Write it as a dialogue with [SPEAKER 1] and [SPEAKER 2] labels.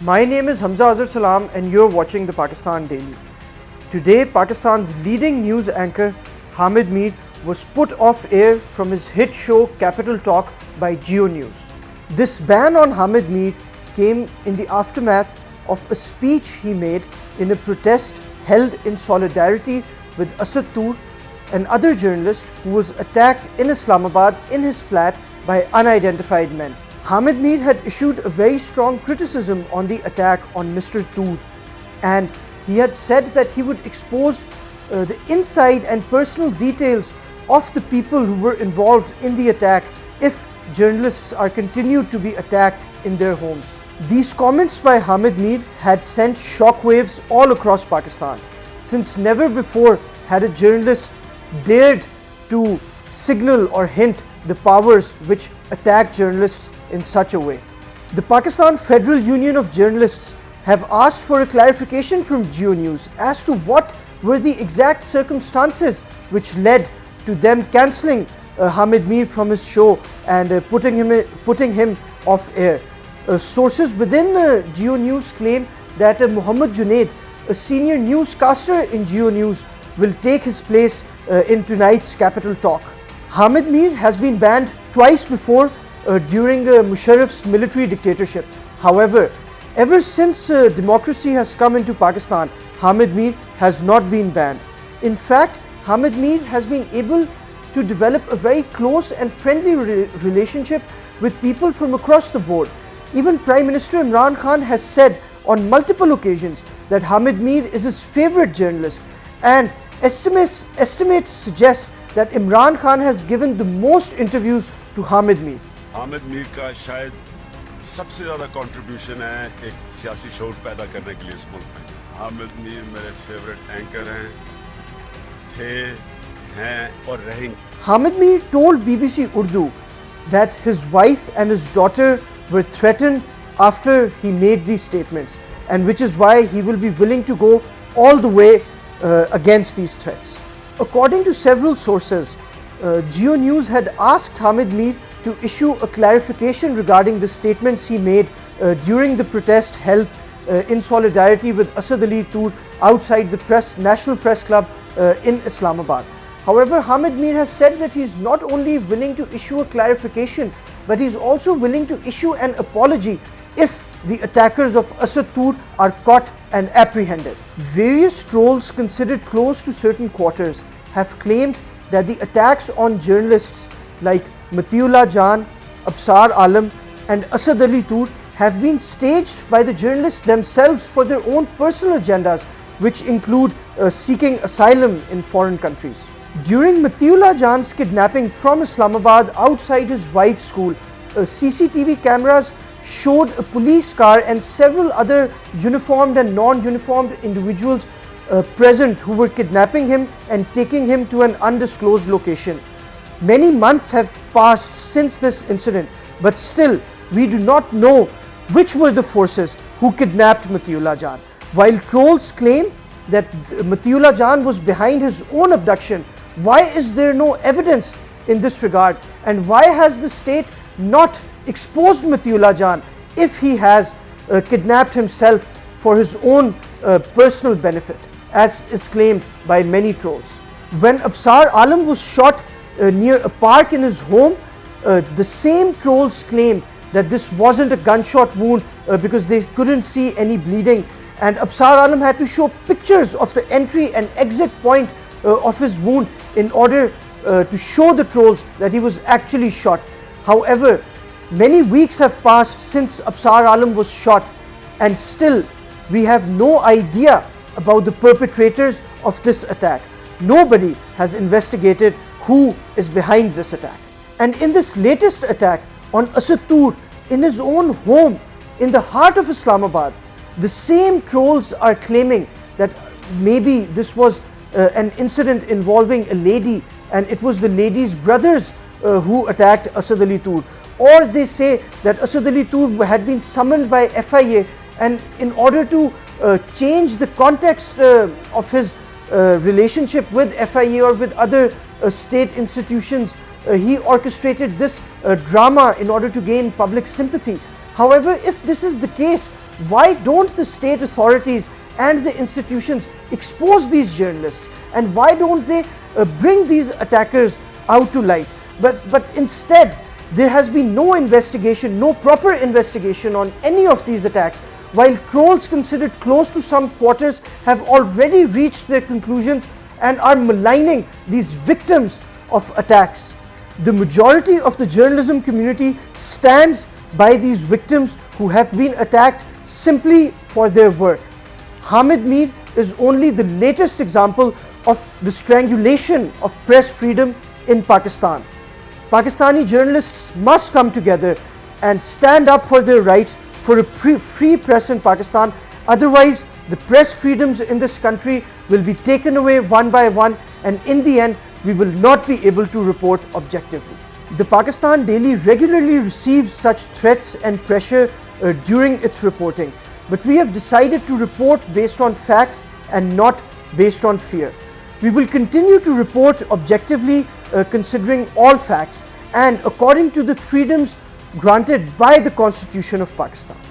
[SPEAKER 1] My name is Hamza Azhar Salam and you're watching the Pakistan Daily. Today, Pakistan's leading news anchor Hamid Mir was put off air from his hit show Capital Talk by Geo News. This ban on Hamid Mir came in the aftermath of a speech he made in a protest held in solidarity with Asad Tur, an other journalist who was attacked in Islamabad in his flat by unidentified men. Hamid Mir had issued a very strong criticism on the attack on Mr. Tur, and he had said that he would expose the inside and personal details of the people who were involved in the attack if journalists are continued to be attacked in their homes. These comments by Hamid Mir had sent shockwaves all across Pakistan, since never before had a journalist dared to signal or hint the powers which attack journalists in such a way. The Pakistan Federal Union of Journalists have asked for a clarification from Geo News as to what were the exact circumstances which led to them cancelling Hamid Mir from his show and putting him off air. Sources within Geo News claim that Muhammad Junaid, a senior newscaster in Geo News, will take his place in tonight's Capital Talk. Hamid Mir has been banned twice before during Musharraf's military dictatorship. However, ever since democracy has come into Pakistan, Hamid Mir has not been banned. In fact, Hamid Mir has been able to develop a very close and friendly relationship with people from across the board. Even Prime Minister Imran Khan has said on multiple occasions that Hamid Mir is his favorite journalist, and estimates suggest that Imran Khan has given the most interviews to Hamid Mir.
[SPEAKER 2] Hamid Mir का शायद सबसे ज़्यादा contribution है एक सियासी शोर पैदा करने के लिए इस मुल्क में. हामिद मीर मेरे फेवरेट एंकर हैं, थे, हैं और रहेंगे.
[SPEAKER 1] Hamid Mir told BBC Urdu that his wife and his daughter were threatened after he made these statements, and which is why he will be willing to go all the way against these threats. According to several sources, Geo News had asked Hamid Mir to issue a clarification regarding the statements he made during the protest held in solidarity with Asad Ali Tur outside the National Press Club in Islamabad. However, Hamid Mir has said that he is not only willing to issue a clarification, but he is also willing to issue an apology if the attackers of Asad Tur are caught and apprehended. Various trolls considered close to certain quarters have claimed that the attacks on journalists like Matiullah Jan, Absar Alam and Asad Ali Tur have been staged by the journalists themselves for their own personal agendas, which include seeking asylum in foreign countries. During Matiullah Jan's kidnapping from Islamabad outside his wife's school, CCTV cameras showed a police car and several other uniformed and non-uniformed individuals present who were kidnapping him and taking him to an undisclosed location. Many months have passed since this incident, but still we do not know which were the forces who kidnapped Matiullah Jan. While trolls claim that Matiullah Jan was behind his own abduction, why is there no evidence in this regard, and why has the state not exposed Matiullah Jan if he has kidnapped himself for his own personal benefit, as is claimed by many trolls? When Absar Alam was shot near a park in his home, the same trolls claimed that this wasn't a gunshot wound because they couldn't see any bleeding, and Absar Alam had to show pictures of the entry and exit point of his wound in order to show the trolls that he was actually shot. However, many weeks have passed since Absar Alam was shot, and still we have no idea about the perpetrators of this attack. Nobody has investigated who is behind this attack. And in this latest attack on Asad Tur in his own home in the heart of Islamabad, the same trolls are claiming that maybe this was an incident involving a lady and it was the lady's brothers who attacked Asad Ali Tur. Or they say that Asad Ali Tur had been summoned by FIA, and in order to change the context of his relationship with FIA or with other state institutions, he orchestrated this drama in order to gain public sympathy. However, if this is the case, Why don't the state authorities and the institutions expose these journalists, and why don't they bring these attackers out to light? But instead, there has been no investigation, no proper investigation on any of these attacks, while trolls considered close to some quarters have already reached their conclusions and are maligning these victims of attacks. The majority of the journalism community stands by these victims who have been attacked simply for their work. Hamid Mir is only the latest example of the strangulation of press freedom in Pakistan. Pakistani journalists must come together and stand up for their rights for a free press in Pakistan. Otherwise, the press freedoms in this country will be taken away one by one, and in the end, we will not be able to report objectively. The Pakistan Daily regularly receives such threats and pressure during its reporting, but we have decided to report based on facts and not based on fear. We will continue to report objectively, considering all facts and according to the freedoms granted by the Constitution of Pakistan.